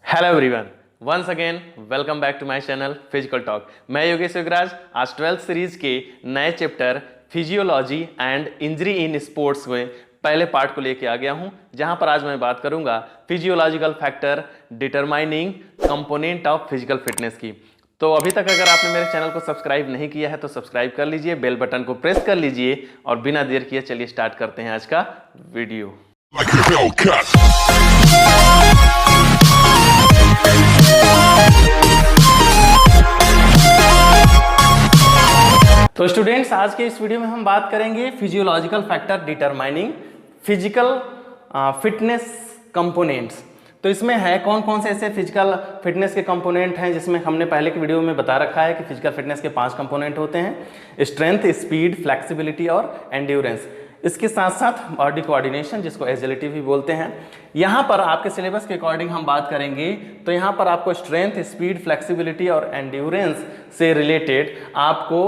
Hello everyone, once again welcome back to my channel physical talk. मैं योगेश योगराज आज 12th series के नए chapter physiology and injury in sports में पहले part को लेके आ गया हूं, जहां पर आज मैं बात करूंगा physiological factor determining component of physical fitness की। तो अभी तक अगर आपने मेरे चैनल को सब्सक्राइब नहीं किया है तो सब्सक्राइब कर लीजिए, बेल बटन को प्रेस कर लीजिए और बिना देर किए चलिए स्टार्ट करते हैं आज का वीडियो। तो स्टूडेंट्स, आज के इस वीडियो में हम बात करेंगे physiological factor determining physical fitness components. तो इसमें है कौन कौन से ऐसे फिजिकल फिटनेस के कंपोनेंट हैं, जिसमें हमने पहले के वीडियो में बता रखा है कि फिजिकल फिटनेस के 5 कंपोनेंट होते हैं: स्ट्रेंथ, स्पीड, फ्लेक्सिबिलिटी और एंड्योरेंस। इसके साथ साथ बॉडी कोऑर्डिनेशन, जिसको एजिलिटी भी बोलते हैं। यहाँ पर आपके सिलेबस के अकॉर्डिंग हम बात करेंगे तो यहाँ पर आपको स्ट्रेंथ, स्पीड, फ्लेक्सिबिलिटी और एंड्योरेंस से रिलेटेड आपको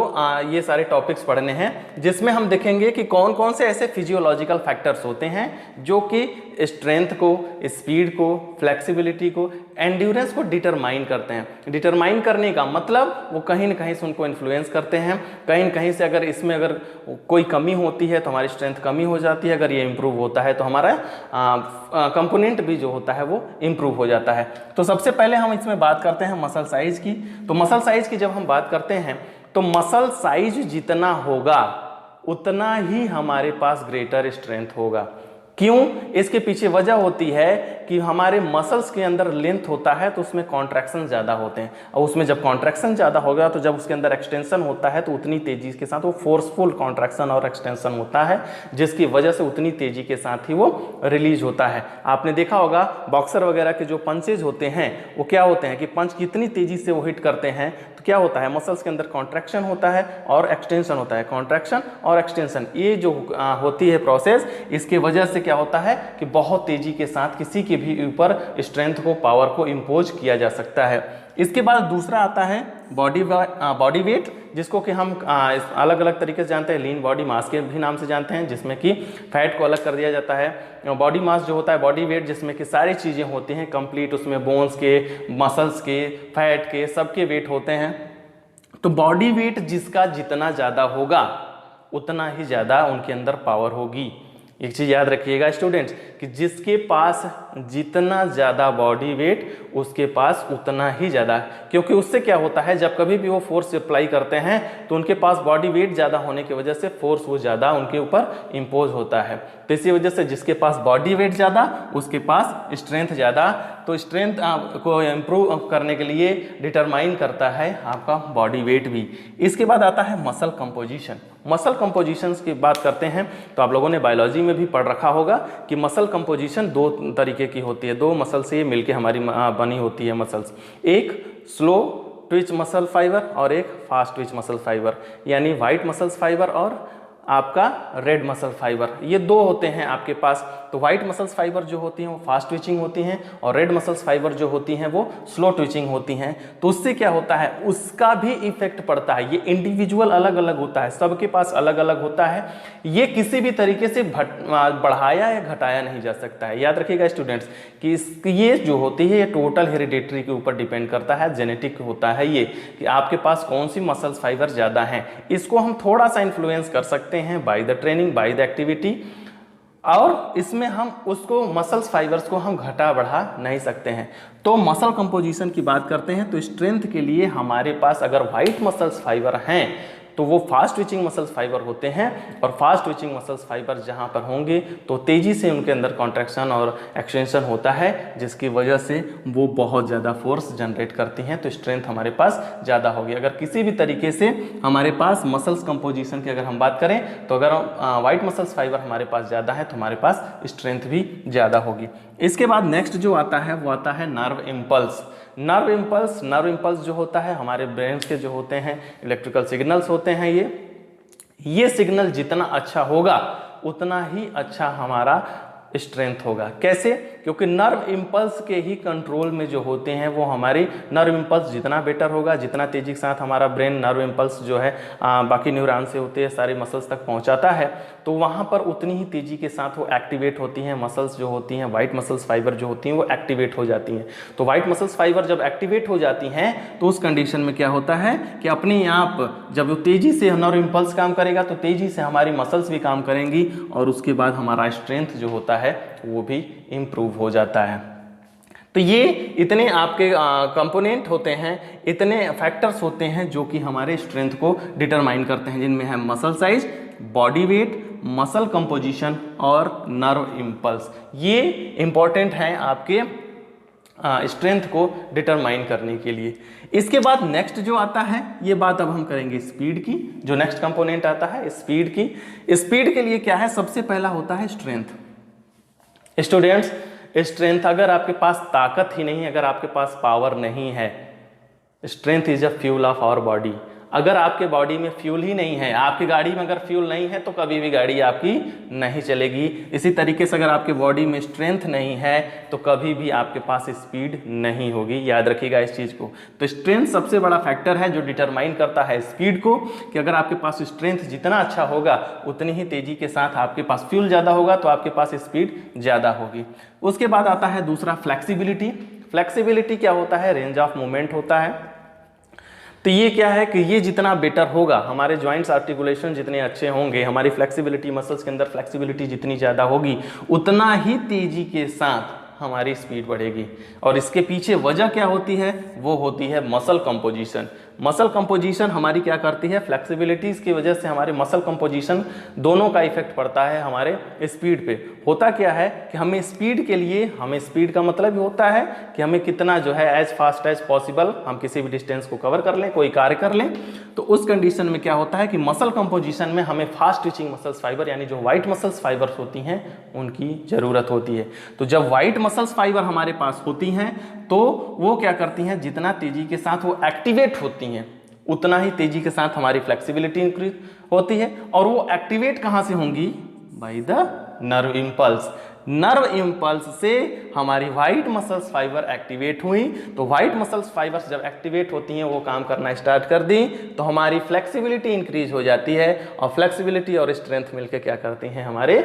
ये सारे टॉपिक्स पढ़ने हैं, जिसमें हम देखेंगे कि कौन कौन से ऐसे फिजियोलॉजिकल फैक्टर्स होते हैं जो कि स्ट्रेंथ को, स्पीड को, फ्लेक्सिबिलिटी को, एंड्योरेंस को डिटरमाइन करते हैं। डिटरमाइन करने का मतलब वो कहीं ना कहीं से उनको इन्फ्लुएंस करते हैं, कहीं न कहीं से अगर इसमें अगर कोई कमी होती है तो हमारी स्ट्रेंथ कमी हो जाती है, अगर ये इंप्रूव होता है तो हमारा कंपोनेंट भी जो होता है वो इंप्रूव हो जाता है। तो सबसे पहले हम इसमें बात करते हैं मसल साइज की। तो मसल साइज की जब हम बात करते हैं तो मसल साइज जितना होगा उतना ही हमारे पास ग्रेटर स्ट्रेंथ होगा। क्यों? इसके पीछे वजह होती है कि हमारे मसल्स के अंदर लेंथ होता है तो उसमें कॉन्ट्रैक्शन ज़्यादा होते हैं, और उसमें जब कॉन्ट्रैक्शन ज़्यादा होगा तो जब उसके अंदर एक्सटेंशन होता है तो उतनी तेज़ी के साथ वो फोर्सफुल कॉन्ट्रैक्शन और एक्सटेंशन होता है, जिसकी वजह से उतनी तेज़ी के साथ ही वो रिलीज होता है। आपने देखा होगा बॉक्सर वगैरह के जो पंचेज होते हैं वो क्या होते हैं कि पंच कितनी तेज़ी से वो हिट करते हैं तो क्या होता है, मसल्स के अंदर कॉन्ट्रैक्शन होता है और एक्सटेंशन होता है। कॉन्ट्रैक्शन और एक्सटेंशन ये जो होती है प्रोसेस, इसके वजह से क्या होता है कि बहुत तेजी के साथ किसी के भी ऊपर स्ट्रेंथ को, पावर को इंपोज किया जा सकता है। इसके बाद दूसरा आता है बॉडी वेट, जिसको कि हम अलग अलग तरीके से जानते हैं। लीन बॉडी मास के भी नाम से जानते हैं, जिसमें कि फैट को अलग कर दिया जाता है। बॉडी मास जो होता है, बॉडी वेट, जिसमें कि सारी चीज़ें होती हैं कंप्लीट, उसमें बोन्स के, मसल्स के, फैट के, सबके वेट होते हैं। तो बॉडी वेट जिसका जितना ज़्यादा होगा उतना ही ज़्यादा उनके अंदर पावर होगी। एक चीज़ याद रखिएगा स्टूडेंट्स कि जिसके पास जितना ज़्यादा बॉडी वेट उसके पास उतना ही ज़्यादा, क्योंकि उससे क्या होता है जब कभी भी वो फोर्स अप्लाई करते हैं तो उनके पास बॉडी वेट ज़्यादा होने की वजह से फोर्स वो ज़्यादा उनके ऊपर इम्पोज होता है। तो इसी वजह से जिसके पास बॉडी वेट ज़्यादा उसके पास स्ट्रेंथ ज़्यादा। तो स्ट्रेंथ को इम्प्रूव करने के लिए डिटरमाइन करता है आपका बॉडी वेट भी। इसके बाद आता है मसल कंपोजिशन। मसल कंपोजिशंस की बात करते हैं तो आप लोगों ने बायोलॉजी में भी पढ़ रखा होगा कि मसल कंपोजिशन 2 तरीके की होती है। 2 मसल से मिलके हमारी बनी होती है मसल्स। एक स्लो ट्विच मसल फाइबर और एक फास्ट ट्विच मसल फाइबर, यानी वाइट मसल्स फाइबर और आपका रेड मसल फाइबर, ये 2 होते हैं आपके पास। तो वाइट मसल्स फाइबर जो होती हैं वो फास्ट ट्विचिंग होती हैं और रेड मसल्स फाइबर जो होती हैं वो स्लो ट्विचिंग होती हैं। तो उससे क्या होता है, उसका भी इफेक्ट पड़ता है। ये इंडिविजुअल अलग अलग होता है, सबके पास अलग अलग होता है। ये किसी भी तरीके से बढ़ाया या घटाया नहीं जा सकता है। याद रखिएगा स्टूडेंट्स कि ये जो होती है ये टोटल हेरिडेटरी के ऊपर डिपेंड करता है, जेनेटिक होता है ये कि आपके पास कौन सी मसल्स फाइबर ज़्यादा हैं। इसको हम थोड़ा सा इन्फ्लुएंस कर सकते हैं by the training, by the activity, और इसमें हम उसको मसल्स फाइबर्स को हम घटा बढ़ा नहीं सकते हैं। तो मसल कंपोजिशन की बात करते हैं तो स्ट्रेंथ के लिए हमारे पास अगर वाइट मसल्स फाइबर हैं तो वो फास्ट ट्विचिंग मसल्स फाइबर होते हैं, और फास्ट ट्विचिंग मसल्स फाइबर जहाँ पर होंगे तो तेज़ी से उनके अंदर कॉन्ट्रैक्शन और एक्सटेंशन होता है, जिसकी वजह से वो बहुत ज़्यादा फोर्स जनरेट करती हैं, तो स्ट्रेंथ हमारे पास ज़्यादा होगी। अगर किसी भी तरीके से हमारे पास मसल्स कंपोजिशन की अगर हम बात करें तो अगर वाइट मसल्स फाइबर हमारे पास ज़्यादा है तो हमारे पास स्ट्रेंथ भी ज़्यादा होगी। इसके बाद नेक्स्ट जो आता है वो आता है नर्व इम्पल्स। नर्व इम्पल्स जो होता है हमारे ब्रेन के जो होते हैं इलेक्ट्रिकल सिग्नल्स होते हैं। ये सिग्नल जितना अच्छा होगा उतना ही अच्छा हमारा स्ट्रेंथ होगा। कैसे? क्योंकि नर्व इम्पल्स के ही कंट्रोल में जो होते हैं वो हमारी नर्व इम्पल्स जितना बेटर होगा, जितना तेजी के साथ हमारा ब्रेन नर्व इम्पल्स जो है बाकी न्यूरॉन से होते हैं सारे मसल्स तक पहुंचाता है, तो वहाँ पर उतनी ही तेज़ी के साथ वो एक्टिवेट होती हैं, मसल्स जो होती हैं, वाइट मसल्स फाइबर जो होती हैं वो एक्टिवेट हो जाती हैं। तो वाइट मसल्स फाइबर जब एक्टिवेट हो जाती हैं तो उस कंडीशन में क्या होता है कि अपने आप जब वो तेज़ी से नर्व इम्पल्स काम करेगा तो तेज़ी से हमारी मसल्स भी काम करेंगी और उसके बाद हमारा स्ट्रेंथ जो होता है वो भी इम्प्रूव हो जाता है। तो ये इतने आपके कंपोनेंट होते हैं, इतने फैक्टर्स होते हैं जो कि हमारे स्ट्रेंथ को डिटरमाइन करते हैं, जिनमें है muscle size, body weight, muscle composition और नर्व इम्पल्स। ये इंपॉर्टेंट हैं आपके स्ट्रेंथ को डिटरमाइन करने के लिए। इसके बाद नेक्स्ट जो आता है, ये बात अब हम करेंगे स्पीड की। जो नेक्स्ट कंपोनेंट आता है स्पीड की। स्पीड के लिए क्या है, सबसे पहला होता है स्ट्रेंथ। स्टूडेंट्स, स्ट्रेंथ, अगर आपके पास ताकत ही नहीं है, अगर आपके पास पावर नहीं है, strength is a fuel of our body. अगर आपके बॉडी में फ्यूल ही नहीं है, आपकी गाड़ी में अगर फ्यूल नहीं है तो कभी भी गाड़ी आपकी नहीं चलेगी। इसी तरीके से अगर आपके बॉडी में स्ट्रेंथ नहीं है तो कभी भी आपके पास स्पीड नहीं होगी। याद रखिएगा इस चीज़ को। तो स्ट्रेंथ सबसे बड़ा फैक्टर है जो डिटरमाइन करता है स्पीड को, कि अगर आपके पास स्ट्रेंथ जितना अच्छा होगा उतनी ही तेज़ी के साथ आपके पास फ्यूल ज़्यादा होगा तो आपके पास स्पीड ज़्यादा होगी। उसके बाद आता है दूसरा फ्लेक्सिबिलिटी। फ्लेक्सिबिलिटी क्या होता है, रेंज ऑफ मूवमेंट होता है। तो ये क्या है कि ये जितना बेटर होगा, हमारे जॉइंट्स आर्टिकुलेशन जितने अच्छे होंगे, हमारी फ्लेक्सिबिलिटी, मसल्स के अंदर फ्लेक्सिबिलिटी जितनी ज़्यादा होगी उतना ही तेज़ी के साथ हमारी स्पीड बढ़ेगी। और इसके पीछे वजह क्या होती है, वो होती है मसल कंपोजिशन। मसल कंपोजिशन हमारी क्या करती है, फ्लेक्सिबिलिटीज की वजह से हमारे मसल कंपोजिशन दोनों का इफेक्ट पड़ता है हमारे स्पीड पे। होता क्या है कि हमें स्पीड के लिए, हमें स्पीड का मतलब होता है कि हमें कितना जो है एज फास्ट एज पॉसिबल हम किसी भी डिस्टेंस को कवर कर लें, कोई कार्य कर लें। तो उस कंडीशन में क्या होता है कि मसल कंपोजिशन में हमें फास्ट ट्विचिंग मसल्स फाइबर यानी जो वाइट मसल्स फाइबर्स होती हैं उनकी ज़रूरत होती है। तो जब वाइट मसल्स फाइबर हमारे पास होती हैं तो वो क्या करती हैं, जितना तेजी के साथ वो एक्टिवेट होती हैं उतना ही तेजी के साथ हमारी फ्लेक्सिबिलिटी इंक्रीज होती है। और वो एक्टिवेट कहाँ से होंगी, by the nerve impulse. Nerve impulse से हमारी वाइट मसल्स फाइबर एक्टिवेट हुई। तो वाइट मसल्स फाइबर्स जब एक्टिवेट होती हैं, वो काम करना स्टार्ट कर दी तो हमारी फ्लेक्सिबिलिटी इंक्रीज हो जाती है। और फ्लेक्सिबिलिटी और स्ट्रेंथ मिलकर क्या करती हैं, हमारे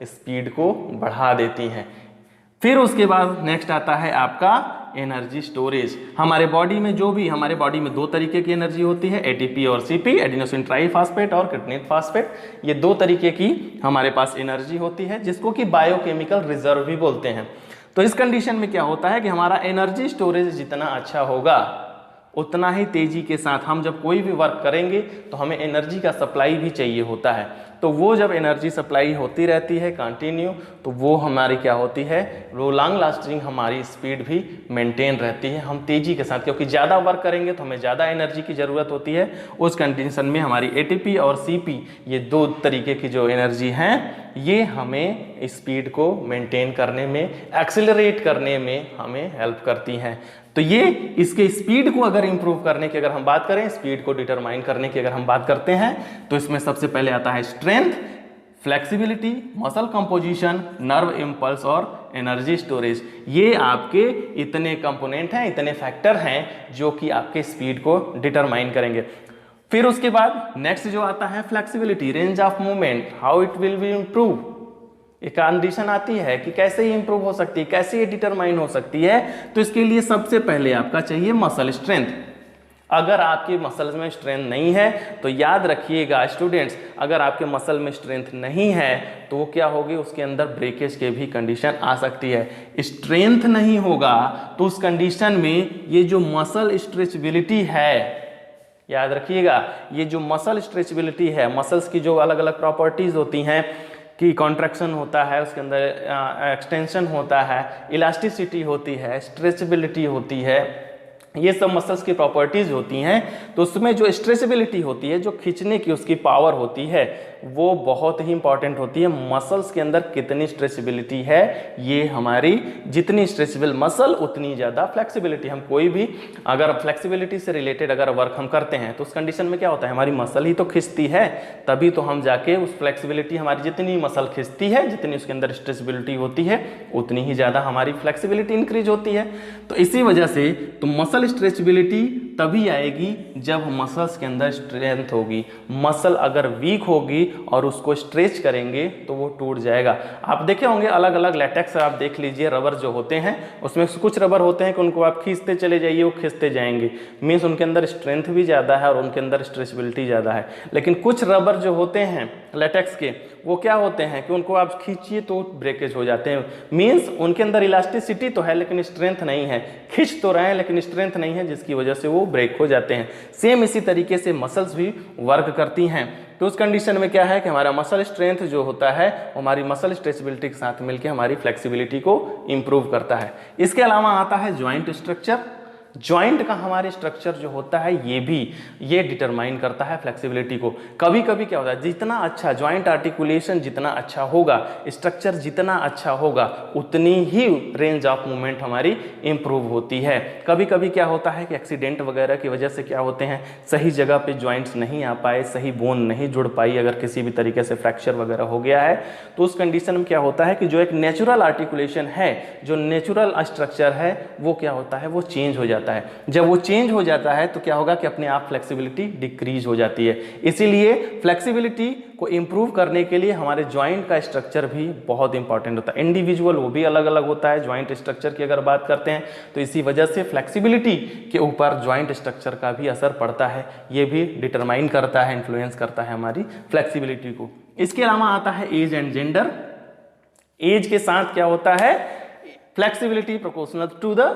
स्पीड को बढ़ा देती हैं। फिर उसके बाद नेक्स्ट आता है आपका एनर्जी स्टोरेज। हमारे बॉडी में जो भी, हमारे बॉडी में दो तरीके की एनर्जी होती है, एटीपी और सीपी, एडिनोसिन ट्राइफॉस्फेट और किटनेट फॉस्फेट। ये दो तरीके की हमारे पास एनर्जी होती है जिसको कि बायोकेमिकल रिजर्व भी बोलते हैं। तो इस कंडीशन में क्या होता है कि हमारा एनर्जी स्टोरेज जितना अच्छा होगा उतना ही तेजी के साथ हम जब कोई भी वर्क करेंगे तो हमें एनर्जी का सप्लाई भी चाहिए होता है। तो वो जब एनर्जी सप्लाई होती रहती है कंटिन्यू, तो वो हमारी क्या होती है, वो लॉन्ग लास्टिंग हमारी स्पीड भी मेंटेन रहती है हम तेज़ी के साथ, क्योंकि ज़्यादा वर्क करेंगे तो हमें ज़्यादा एनर्जी की ज़रूरत होती है। उस कंडीशन में हमारी एटीपी और सीपी, ये दो तरीके की जो एनर्जी हैं, ये हमें स्पीड को मेंटेन करने में, एक्सेलरेट करने में हमें हेल्प करती हैं। तो ये इसके स्पीड को अगर इंप्रूव करने की अगर हम बात करें, स्पीड को डिटरमाइन करने की अगर हम बात करते हैं, तो इसमें सबसे पहले आता है strength, flexibility, muscle composition, nerve impulse और एनर्जी स्टोरेज। ये आपके इतने कंपोनेंट हैं, इतने फैक्टर हैं जो कि आपके स्पीड को डिटरमाइन करेंगे। फिर उसके बाद नेक्स्ट जो आता है flexibility, range of movement, how it will be improve. एक कंडीशन आती है कि कैसे ये इंप्रूव हो सकती है, कैसे ये डिटरमाइन हो सकती है। तो इसके लिए सबसे पहले आपका चाहिए मसल स्ट्रेंथ। अगर आपके मसल्स में स्ट्रेंथ नहीं है तो याद रखिएगा स्टूडेंट्स, अगर आपके मसल में स्ट्रेंथ नहीं है तो क्या होगी, उसके अंदर ब्रेकेज के भी कंडीशन आ सकती है। स्ट्रेंथ नहीं होगा तो उस कंडीशन में ये जो मसल स्ट्रेचबिलिटी है, याद रखिएगा, ये जो मसल स्ट्रेचबिलिटी है, मसल्स की जो अलग अलग प्रॉपर्टीज होती हैं कि कॉन्ट्रैक्शन होता है, उसके अंदर एक्सटेंशन होता है, इलास्टिसिटी होती है, स्ट्रेचबिलिटी होती है, ये सब मसल्स की प्रॉपर्टीज होती हैं। तो उसमें जो स्ट्रेचबिलिटी होती है, जो खींचने की उसकी पावर होती है, वो बहुत ही इंपॉर्टेंट होती है। मसल्स के अंदर कितनी स्ट्रेचबिलिटी है, ये हमारी जितनी स्ट्रेचेबल मसल उतनी ज़्यादा फ्लेक्सिबिलिटी। हम कोई भी अगर फ्लेक्सिबिलिटी से रिलेटेड अगर वर्क हम करते हैं तो उस कंडीशन में क्या होता है, हमारी मसल ही तो खिंचती है, तभी तो हम जाके उस फ्लेक्सिबिलिटी, हमारी जितनी मसल खिंचती है, जितनी उसके अंदर स्ट्रेचबिलिटी होती है, उतनी ही ज़्यादा हमारी फ्लेक्सिबिलिटी इंक्रीज होती है। तो इसी वजह से तो मसल स्ट्रेचबिलिटी तभी आएगी जब मसल्स के अंदर स्ट्रेंथ होगी। मसल अगर वीक होगी और उसको स्ट्रेच करेंगे तो वो टूट जाएगा। आप देखे होंगे अलग अलग लेटेक्स, आप देख लीजिए रबर जो होते हैं, उसमें कुछ रबर होते हैं कि उनको आप खींचते चले जाइए वो खींचते जाएंगे, मीन्स उनके अंदर स्ट्रेंथ भी ज़्यादा है और उनके अंदर स्ट्रेचबिलिटी ज़्यादा है। लेकिन कुछ रबर जो होते हैं लेटेक्स के, वो क्या होते हैं कि उनको आप खींचिए तो ब्रेकेज हो जाते हैं, मीन्स उनके अंदर इलास्टिसिटी तो है लेकिन स्ट्रेंथ नहीं है, खींच तो रहे हैं लेकिन स्ट्रेंथ नहीं है, जिसकी वजह से वो ब्रेक हो जाते हैं। सेम इसी तरीके से मसल्स भी वर्क करती हैं। तो उस कंडीशन में क्या है कि हमारा मसल स्ट्रेंथ जो होता है वो हमारी मसल स्ट्रेचबिलिटी के साथ मिलकर हमारी फ्लेक्सिबिलिटी को इंप्रूव करता है। इसके अलावा आता है जॉइंट स्ट्रक्चर। जॉइंट का हमारे स्ट्रक्चर जो होता है ये डिटरमाइन करता है फ्लेक्सिबिलिटी को। कभी कभी क्या होता है, जितना अच्छा जॉइंट आर्टिकुलेशन जितना अच्छा होगा, स्ट्रक्चर जितना अच्छा होगा, उतनी ही रेंज ऑफ मूवमेंट हमारी इंप्रूव होती है। कभी कभी क्या होता है कि एक्सीडेंट वगैरह की वजह से क्या होते हैं, सही जगह पे जॉइंट्स नहीं आ पाए, सही बोन नहीं जुड़ पाई, अगर किसी भी तरीके से फ्रैक्चर वगैरह हो गया है तो उस कंडीशन में क्या होता है कि जो एक नेचुरल आर्टिकुलेशन है, जो नेचुरल स्ट्रक्चर है, वो क्या होता है, वो चेंज हो जाता है। जब वो चेंज हो जाता है तो क्या होगा कि अपने आप फ्लेक्सिबिलिटी डिक्रीज हो जाती है। इसीलिए फ्लेक्सिबिलिटी को इंप्रूव करने के लिए हमारे जॉइंट का स्ट्रक्चर भी बहुत इंपॉर्टेंट होता है। इंडिविजुअल वो भी अलग अलग होता है जॉइंट स्ट्रक्चर की अगर बात करते हैं, तो इसी वजह से फ्लेक्सिबिलिटी के ऊपर जॉइंट स्ट्रक्चर का भी असर पड़ता है, ये भी डिटरमाइन करता है, इन्फ्लुएंस करता है हमारी फ्लेक्सिबिलिटी को। इसके अलावा आता है एज एंड जेंडर। एज के साथ क्या होता है, flexibility proportional to the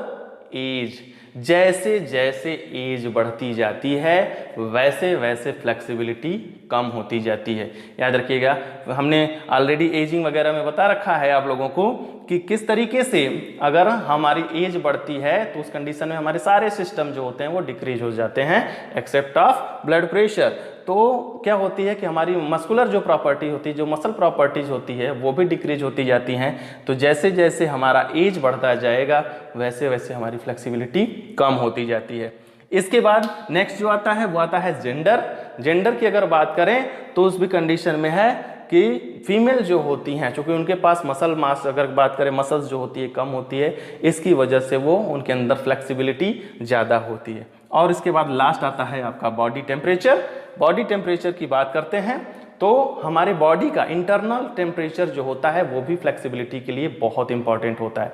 age. जैसे जैसे एज बढ़ती जाती है वैसे वैसे फ्लेक्सिबिलिटी कम होती जाती है। याद रखिएगा, हमने ऑलरेडी एजिंग वगैरह में बता रखा है आप लोगों को कि किस तरीके से अगर हमारी एज बढ़ती है तो उस कंडीशन में हमारे सारे सिस्टम जो होते हैं वो डिक्रीज हो जाते हैं एक्सेप्ट ऑफ ब्लड प्रेशर। तो क्या होती है कि हमारी मस्कुलर जो प्रॉपर्टी होती है, जो मसल प्रॉपर्टीज होती है, वो भी डिक्रीज होती जाती हैं। तो जैसे जैसे हमारा एज बढ़ता जाएगा वैसे वैसे हमारी फ्लेक्सिबिलिटी कम होती जाती है। इसके बाद नेक्स्ट जो आता है वो आता है जेंडर। जेंडर की अगर बात करें तो उस भी कंडीशन में है कि फीमेल जो होती हैं, चूंकि उनके पास मसल मास अगर बात करें मसल्स जो होती है कम होती है, इसकी वजह से वो उनके अंदर फ्लेक्सिबिलिटी ज़्यादा होती है। और इसके बाद लास्ट आता है आपका बॉडी टेम्परेचर। बॉडी टेम्परेचर की बात करते हैं तो हमारे बॉडी का इंटरनल टेम्परेचर जो होता है वो भी फ्लेक्सिबिलिटी के लिए बहुत इंपॉर्टेंट होता है।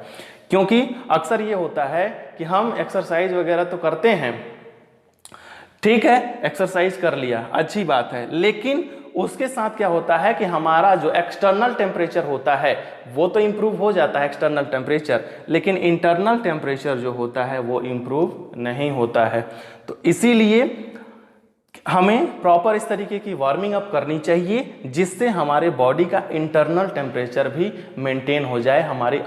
क्योंकि अक्सर ये होता है कि हम एक्सरसाइज वगैरह तो करते हैं, ठीक है, एक्सरसाइज कर लिया, अच्छी बात है, लेकिन उसके साथ क्या होता है कि हमारा जो एक्सटर्नल टेम्परेचर होता है वो तो इंप्रूव हो जाता है एक्सटर्नल टेम्परेचर, लेकिन इंटरनल टेम्परेचर जो होता है वो इंप्रूव नहीं होता है। तो इसीलिए हमें प्रॉपर इस तरीके की वार्मिंग अप करनी चाहिए जिससे हमारे बॉडी का इंटरनल टेम्परेचर भी मेंटेन हो जाए, हमारी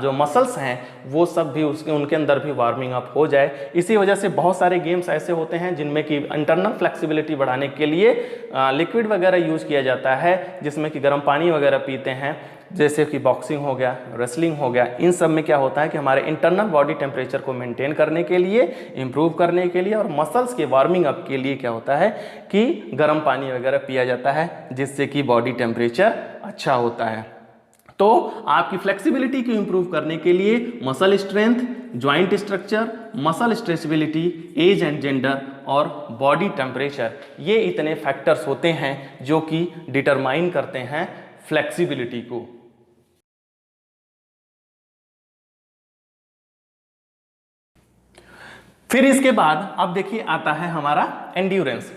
जो मसल्स हैं वो सब भी उनके अंदर भी वार्मिंग अप हो जाए। इसी वजह से बहुत सारे गेम्स ऐसे होते हैं जिनमें कि इंटरनल फ्लेक्सिबिलिटी बढ़ाने के लिए लिक्विड वगैरह यूज किया जाता है, जिसमें कि गर्म पानी वगैरह पीते हैं, जैसे कि बॉक्सिंग हो गया, रेसलिंग हो गया। इन सब में क्या होता है कि हमारे इंटरनल बॉडी टेम्परेचर को मेंटेन करने के लिए, इंप्रूव करने के लिए और मसल्स के वार्मिंग अप के लिए क्या होता है कि गर्म पानी वगैरह पिया जाता है, जिससे कि बॉडी टेम्परेचर अच्छा होता है। तो आपकी फ्लेक्सिबिलिटी को इंप्रूव करने के लिए muscle strength, joint structure, muscle stretchability, age and gender और बॉडी टेम्परेचर, ये इतने फैक्टर्स होते हैं जो कि डिटरमाइन करते हैं फ्लेक्सिबिलिटी को। फिर इसके बाद अब देखिए आता है हमारा एंड्योरेंस।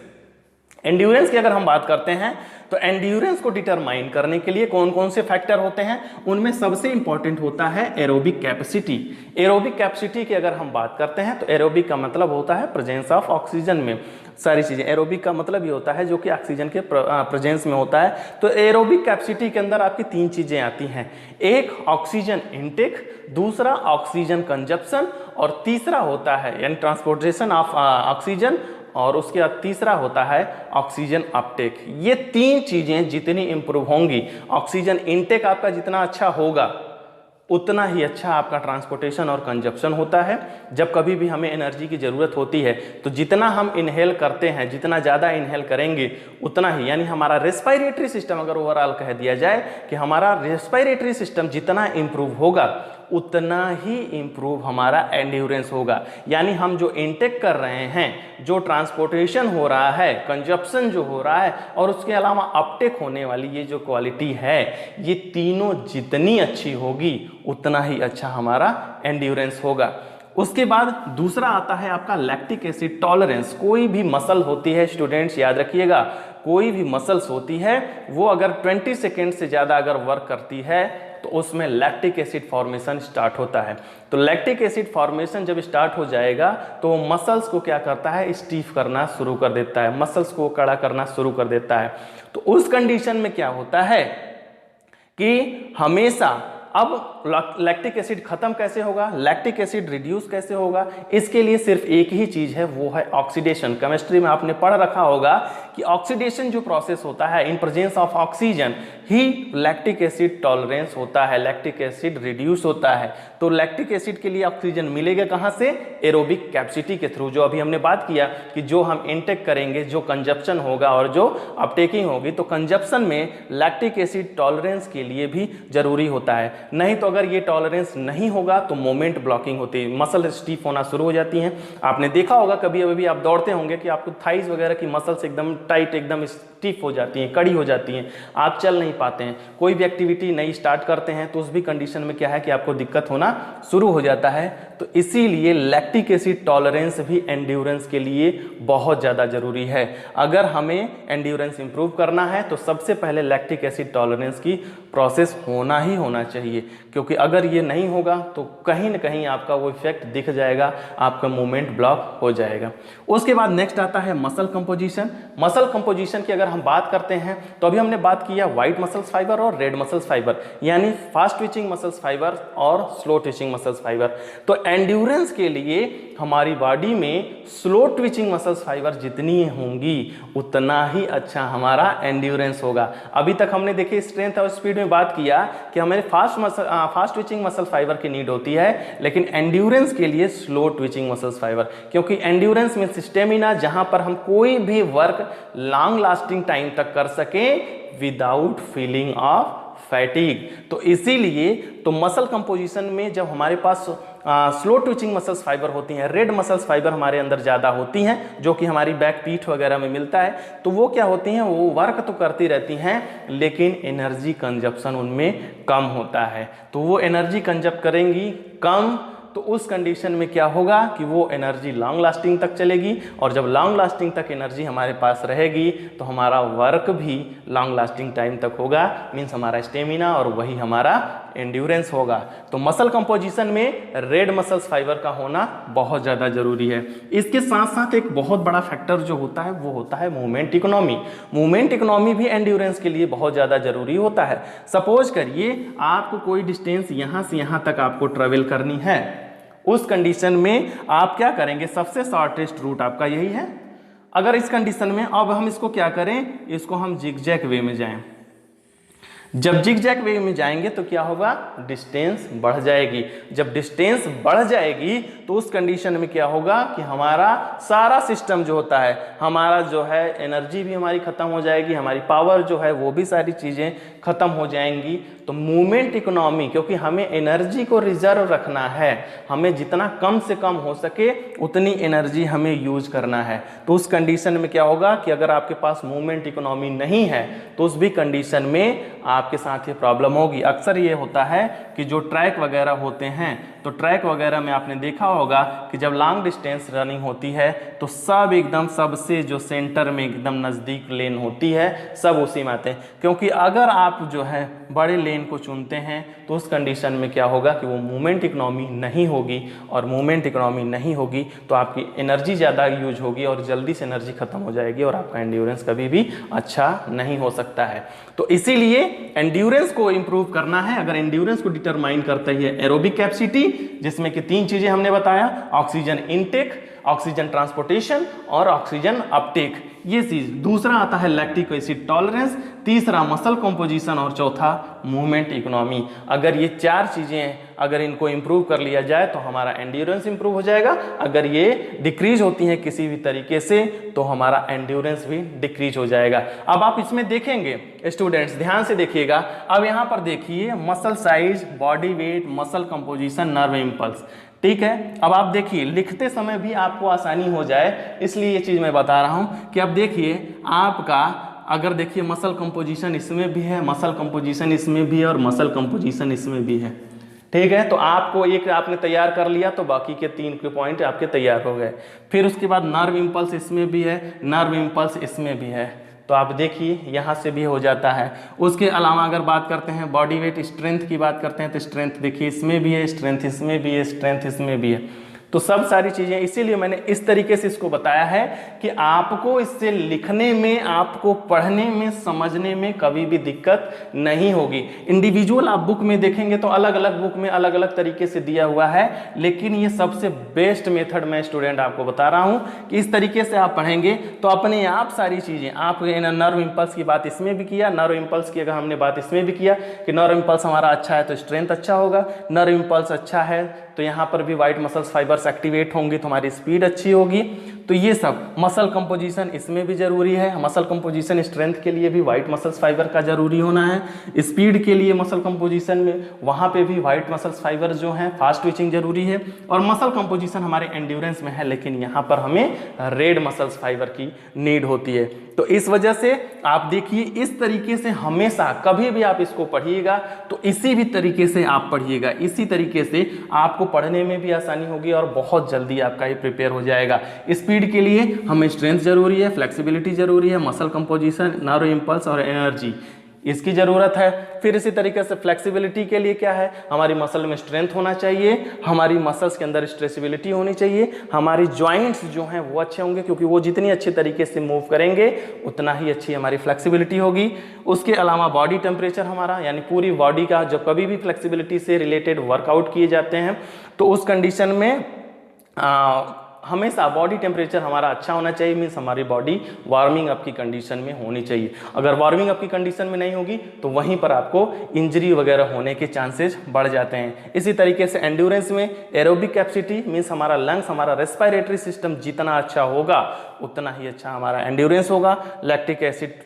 एंड्योरेंस की अगर हम बात करते हैं तो एंड्योरेंस को डिटरमाइन करने के लिए कौन कौन से फैक्टर होते हैं, उनमें सबसे इंपॉर्टेंट होता है एरोबिक कैपेसिटी। एरोबिक कैपेसिटी की अगर हम बात करते हैं तो एरोबिक का मतलब होता है प्रेजेंस ऑफ ऑक्सीजन में सारी चीजें। एरोबिक का मतलब ये होता है जो कि ऑक्सीजन के प्रेजेंस में होता है। तो एरोबिक कैपेसिटी के अंदर आपकी तीन चीजें आती हैं, एक ऑक्सीजन इनटेक, दूसरा ऑक्सीजन कंजप्शन और तीसरा होता है यानी ट्रांसपोर्टेशन ऑफ ऑक्सीजन, और उसके बाद तीसरा होता है ऑक्सीजन अपटेक। ये तीन चीजें जितनी इंप्रूव होंगी, ऑक्सीजन इनटेक आपका जितना अच्छा होगा उतना ही अच्छा आपका ट्रांसपोर्टेशन और कंजप्शन होता है। जब कभी भी हमें एनर्जी की ज़रूरत होती है तो जितना हम इनहेल करते हैं, जितना ज़्यादा इनहेल करेंगे उतना ही, यानी हमारा रेस्पिरेटरी सिस्टम अगर ओवरऑल कह दिया जाए कि हमारा रेस्पिरेटरी सिस्टम जितना इंप्रूव होगा उतना ही इंप्रूव हमारा एंड्योरेंस होगा। यानी हम जो इनटेक कर रहे हैं, जो ट्रांसपोर्टेशन हो रहा है, कंजप्शन जो हो रहा है, और उसके अलावा अपटेक होने वाली ये जो क्वालिटी है, ये तीनों जितनी अच्छी होगी उतना ही अच्छा हमारा एंड्योरेंस होगा। उसके बाद दूसरा आता है आपका लैक्टिक एसिड टॉलरेंस। कोई भी मसल होती है स्टूडेंट्स, याद रखिएगा, कोई भी मसल्स होती है वो अगर 20 सेकेंड से ज़्यादा अगर वर्क करती है तो उसमें लैक्टिक एसिड फॉर्मेशन स्टार्ट होता है। तो लैक्टिक एसिड फॉर्मेशन जब स्टार्ट हो जाएगा तो मसल्स को क्या करता है, स्टीफ करना शुरू कर देता है, मसल्स को कड़ा करना शुरू कर देता है। तो उस कंडीशन में क्या होता है कि हमेशा अब लैक्टिक एसिड खत्म कैसे होगा, लैक्टिक एसिड रिड्यूस कैसे होगा, इसके लिए सिर्फ एक ही चीज है, वो है ऑक्सीडेशन। केमिस्ट्री में आपने पढ़ रखा होगा कि ऑक्सीडेशन जो प्रोसेस होता है, in presence of oxygen he lactic acid tolerance होता है, लैक्टिक एसिड रिड्यूस होता है। तो लैक्टिक एसिड के लिए ऑक्सीजन मिलेगा कहां से, एरोबिक कैपेसिटी के थ्रू, जो अभी हमने बात किया कि जो हम इनटेक करेंगे, जो कंजप्शन होगा और जो अपटेकिंग होगी, तो कंजप्शन में लैक्टिक एसिड टॉलरेंस के लिए भी जरूरी होता है। नहीं तो अगर ये टॉलरेंस नहीं होगा तो मोमेंट ब्लॉकिंग होती है, मसल स्टीफ होना शुरू हो जाती हैं। आपने देखा होगा कभी अभी आप दौड़ते होंगे कि आपको थाइस वगैरह की मसल्स एकदम टाइट, एकदम स्टीफ हो जाती हैं, कड़ी हो जाती हैं, आप चल नहीं पाते हैं। कोई भी एक्टिविटी नई स्टार्ट करते हैं तो उस भी कंडीशन में क्या है कि आपको दिक्कत होना शुरू हो जाता है। तो इसीलिए लैक्टिक एसिड टॉलरेंस भी एंड्योरेंस के लिए बहुत ज़्यादा जरूरी है। अगर हमें एंड्योरेंस इंप्रूव करना है तो सबसे पहले लैक्टिक एसिड टॉलरेंस की प्रोसेस होना ही होना चाहिए, क्योंकि अगर ये नहीं होगा तो कहीं ना कहीं आपका वो इफेक्ट दिख जाएगा, आपका मूवमेंट ब्लॉक हो जाएगा। उसके बाद नेक्स्ट आता है मसल कंपोजिशन। मसल कंपोजिशन की अगर हम बात करते हैं तो अभी हमने बात किया व्हाइट मसल्स फाइबर और रेड मसल्स फाइबर, यानी फास्ट ट्विचिंग मसल्स फाइबर और स्लो ट्विचिंग मसल्स फाइबर। तो एंड्योरेंस के लिए हमारी बॉडी में स्लो ट्विचिंग मसल्स फाइबर जितनी होंगी उतना ही अच्छा हमारा एंड्योरेंस होगा। अभी तक हमने देखिए स्ट्रेंथ और स्पीड में बात किया कि हमें फास्ट ट्विचिंग मसल फाइबर की नीड होती है, लेकिन एंड्योरेंस के लिए स्लो ट्विचिंग मसल्स फाइबर, क्योंकि एंड्योरेंस में स्टेमिना, जहां पर हम कोई भी वर्क लॉन्ग लास्टिंग टाइम तक कर सकें विदाउट फीलिंग ऑफ फैटिग। तो इसीलिए तो मसल कंपोजिशन में जब हमारे पास स्लो ट्विचिंग मसल्स फाइबर होती हैं, रेड मसल्स फाइबर हमारे अंदर ज़्यादा होती हैं, जो कि हमारी बैक पीठ वगैरह में मिलता है, तो वो क्या होती हैं, वो वर्क तो करती रहती हैं लेकिन एनर्जी कंजप्शन उनमें कम होता है। तो वो एनर्जी कंजप्ट करेंगी कम, तो उस कंडीशन में क्या होगा कि वो एनर्जी लॉन्ग लास्टिंग तक चलेगी, और जब लॉन्ग लास्टिंग तक एनर्जी हमारे पास रहेगी तो हमारा वर्क भी लॉन्ग लास्टिंग टाइम तक होगा, मीन्स हमारा स्टेमिना, और वही हमारा एंड्योरेंस होगा। तो मसल कंपोजिशन में रेड मसल्स फाइबर का होना बहुत ज़्यादा जरूरी है। इसके साथ साथ एक बहुत बड़ा फैक्टर जो होता है वो होता है मूवमेंट इकोनॉमी। मूवमेंट इकोनॉमी भी एंड्योरेंस के लिए बहुत ज़्यादा जरूरी होता है। सपोज करिए आपको कोई डिस्टेंस यहाँ से यहाँ तक आपको ट्रेवल करनी है, उस कंडीशन में आप क्या करेंगे, सबसे शॉर्टेस्ट रूट आपका यही है। अगर इस कंडीशन में अब हम इसको क्या करें, इसको हम जिगजैग वे में जाएं। जब जिगजैग वे में जाएंगे तो क्या होगा, डिस्टेंस बढ़ जाएगी। जब डिस्टेंस बढ़ जाएगी तो उस कंडीशन में क्या होगा कि हमारा सारा सिस्टम जो होता है, हमारा जो है एनर्जी भी हमारी खत्म हो जाएगी, हमारी पावर जो है वो भी सारी चीज़ें खत्म हो जाएंगी। तो मूवमेंट इकोनॉमी, क्योंकि हमें एनर्जी को रिजर्व रखना है, हमें जितना कम से कम हो सके उतनी एनर्जी हमें यूज करना है। तो उस कंडीशन में क्या होगा कि अगर आपके पास मूवमेंट इकोनॉमी नहीं है तो उस भी कंडीशन में आपके साथ ये प्रॉब्लम होगी। अक्सर ये होता है कि जो ट्रैक वगैरह होते हैं, तो ट्रैक वगैरह में आपने देखा होगा कि जब लॉन्ग डिस्टेंस रनिंग होती है तो सब एकदम सबसे जो सेंटर में एकदम नज़दीक लेन होती है सब उसी में आते हैं, क्योंकि अगर आप जो है बड़े लेन को चुनते हैं तो उस कंडीशन में क्या होगा कि वो मूवमेंट इकोनॉमी नहीं होगी, और मूवमेंट इकोनॉमी नहीं होगी तो आपकी एनर्जी ज़्यादा यूज होगी और जल्दी से एनर्जी खत्म हो जाएगी और आपका एंड्योरेंस कभी भी अच्छा नहीं हो सकता है। तो इसीलिए एंड्योरेंस को इंप्रूव करना है। अगर एंड्योरेंस को डिटरमाइन करता है एरोबिक कैपेसिटी, जिसमें कि 3 चीजें हमने बताया, ऑक्सीजन इनटेक, ऑक्सीजन ट्रांसपोर्टेशन और ऑक्सीजन अपटेक। ये चीज। दूसरा आता है लैक्टिक एसिड टॉलरेंस, तीसरा मसल कंपोजिशन और चौथा मूवमेंट इकोनॉमी। अगर ये 4 चीजें अगर इनको इंप्रूव कर लिया जाए तो हमारा एंड्योरेंस इंप्रूव हो जाएगा। अगर ये डिक्रीज होती है किसी भी तरीके से तो हमारा एंड्योरेंस भी डिक्रीज हो जाएगा। अब आप इसमें देखेंगे स्टूडेंट्स, ध्यान से देखिएगा। अब यहाँ पर देखिए muscle size, body weight, muscle composition, nerve impulse, ठीक है। अब आप देखिए लिखते समय भी आपको आसानी हो जाए इसलिए ये चीज मैं बता रहा हूं कि अब देखिए आपका अगर देखिए मसल कंपोजिशन इसमें भी है, मसल कंपोजिशन इसमें भी है और मसल कंपोजिशन इसमें भी है, ठीक है। तो आपको एक आपने तैयार कर लिया तो बाकी के 3 के पॉइंट आपके तैयार हो गए। फिर उसके बाद नर्व इंपल्स इसमें भी है, नर्व इंपल्स इसमें भी है, तो आप देखिए यहाँ से भी हो जाता है। उसके अलावा अगर बात करते हैं बॉडी वेट स्ट्रेंथ की बात करते हैं तो स्ट्रेंथ देखिए इसमें भी है, स्ट्रेंथ इसमें भी है, स्ट्रेंथ इसमें भी है। तो सब सारी चीजें, इसीलिए मैंने इस तरीके से इसको बताया है कि आपको इससे लिखने में, आपको पढ़ने में, समझने में कभी भी दिक्कत नहीं होगी। इंडिविजुअल आप बुक में देखेंगे तो अलग अलग बुक में अलग अलग तरीके से दिया हुआ है, लेकिन ये सबसे बेस्ट मेथड मैं स्टूडेंट आपको बता रहा हूं कि इस तरीके से आप पढ़ेंगे तो अपने आप सारी चीजें, आप नर्व इंपल्स की बात इसमें भी किया, नर्व इंपल्स की अगर हमने बात इसमें भी किया कि नर्व इंपल्स हमारा अच्छा है तो स्ट्रेंथ अच्छा होगा, नर्व इंपल्स अच्छा है तो यहाँ पर भी व्हाइट मसल्स फाइबर्स एक्टिवेट होंगे तो हमारी स्पीड अच्छी होगी। तो ये सब मसल कंपोजिशन इसमें भी जरूरी है, मसल कंपोजिशन स्ट्रेंथ के लिए भी व्हाइट मसल्स फाइबर का जरूरी होना है, स्पीड के लिए मसल कंपोजिशन में वहाँ पे भी व्हाइट मसल्स फाइबर जो हैं फास्ट ट्विचिंग जरूरी है, और मसल कंपोजिशन हमारे एंड्योरेंस में है लेकिन यहाँ पर हमें रेड मसल्स फाइबर की नीड होती है। तो इस वजह से आप देखिए इस तरीके से हमेशा कभी भी आप इसको पढ़िएगा तो इसी भी तरीके से आप पढ़िएगा, इसी तरीके से आपको पढ़ने में भी आसानी होगी और बहुत जल्दी आपका ये प्रिपेयर हो जाएगा। स्पीड के लिए हमें स्ट्रेंथ जरूरी है, फ्लेक्सिबिलिटी जरूरी है, मसल कंपोजिशन, नर्व इंपल्स और एनर्जी इसकी जरूरत है। फिर इसी तरीके से फ्लेक्सिबिलिटी के लिए क्या है, हमारी मसल में स्ट्रेंथ होना चाहिए, हमारी मसल्स के अंदर स्ट्रेचेबिलिटी होनी चाहिए, हमारी जॉइंट्स जो हैं वो अच्छे होंगे क्योंकि वो जितनी अच्छी तरीके से मूव करेंगे उतना ही अच्छी हमारी फ्लेक्सिबिलिटी होगी। उसके अलावा बॉडी टेम्परेचर हमारा, यानी पूरी बॉडी का जब कभी भी फ्लेक्सिबिलिटी से रिलेटेड वर्कआउट किए जाते हैं तो उस कंडीशन में हमेशा बॉडी टेम्परेचर हमारा अच्छा होना चाहिए, मीन्स हमारी बॉडी वार्मिंग अप की कंडीशन में होनी चाहिए। अगर वार्मिंग अप की कंडीशन में नहीं होगी तो वहीं पर आपको इंजरी वगैरह होने के चांसेस बढ़ जाते हैं। इसी तरीके से एंड्योरेंस में एरोबिक कैपेसिटी मीन्स हमारा लंग्स, हमारा रेस्पिरेटरी सिस्टम जितना अच्छा होगा उतना ही अच्छा हमारा एंड्योरेंस होगा। लैक्टिक एसिड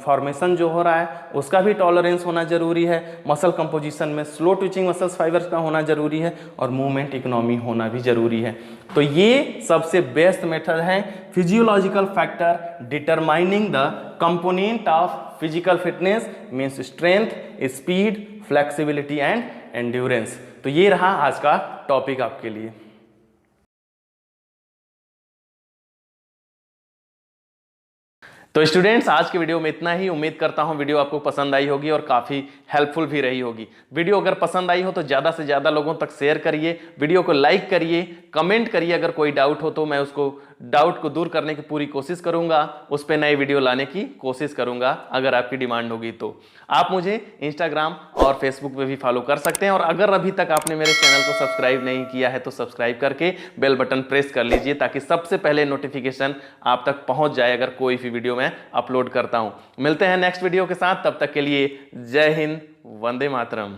फॉर्मेशन जो हो रहा है उसका भी टॉलरेंस होना जरूरी है, मसल कंपोजिशन में स्लो ट्विचिंग मसल्स फाइबर्स का होना जरूरी है और मूवमेंट इकोनॉमी होना भी जरूरी है। तो ये सबसे बेस्ट मेथड है physiological factor determining the component of physical fitness means strength, speed, flexibility and endurance. तो ये रहा आज का टॉपिक आपके लिए। तो स्टूडेंट्स आज के वीडियो में इतना ही। उम्मीद करता हूं वीडियो आपको पसंद आई होगी और काफ़ी हेल्पफुल भी रही होगी। वीडियो अगर पसंद आई हो तो ज़्यादा से ज़्यादा लोगों तक शेयर करिए, वीडियो को लाइक करिए, कमेंट करिए। अगर कोई डाउट हो तो मैं उसको डाउट को दूर करने की पूरी कोशिश करूंगा, उस पर नई वीडियो लाने की कोशिश करूंगा अगर आपकी डिमांड होगी तो। आप मुझे इंस्टाग्राम और फेसबुक पे भी फॉलो कर सकते हैं और अगर अभी तक आपने मेरे चैनल को सब्सक्राइब नहीं किया है तो सब्सक्राइब करके बेल बटन प्रेस कर लीजिए ताकि सबसे पहले नोटिफिकेशन आप तक पहुंच जाए अगर कोई भी वीडियो मैं अपलोड करता हूं। मिलते हैं नेक्स्ट वीडियो के साथ, तब तक के लिए जय हिंद, वंदे मातरम।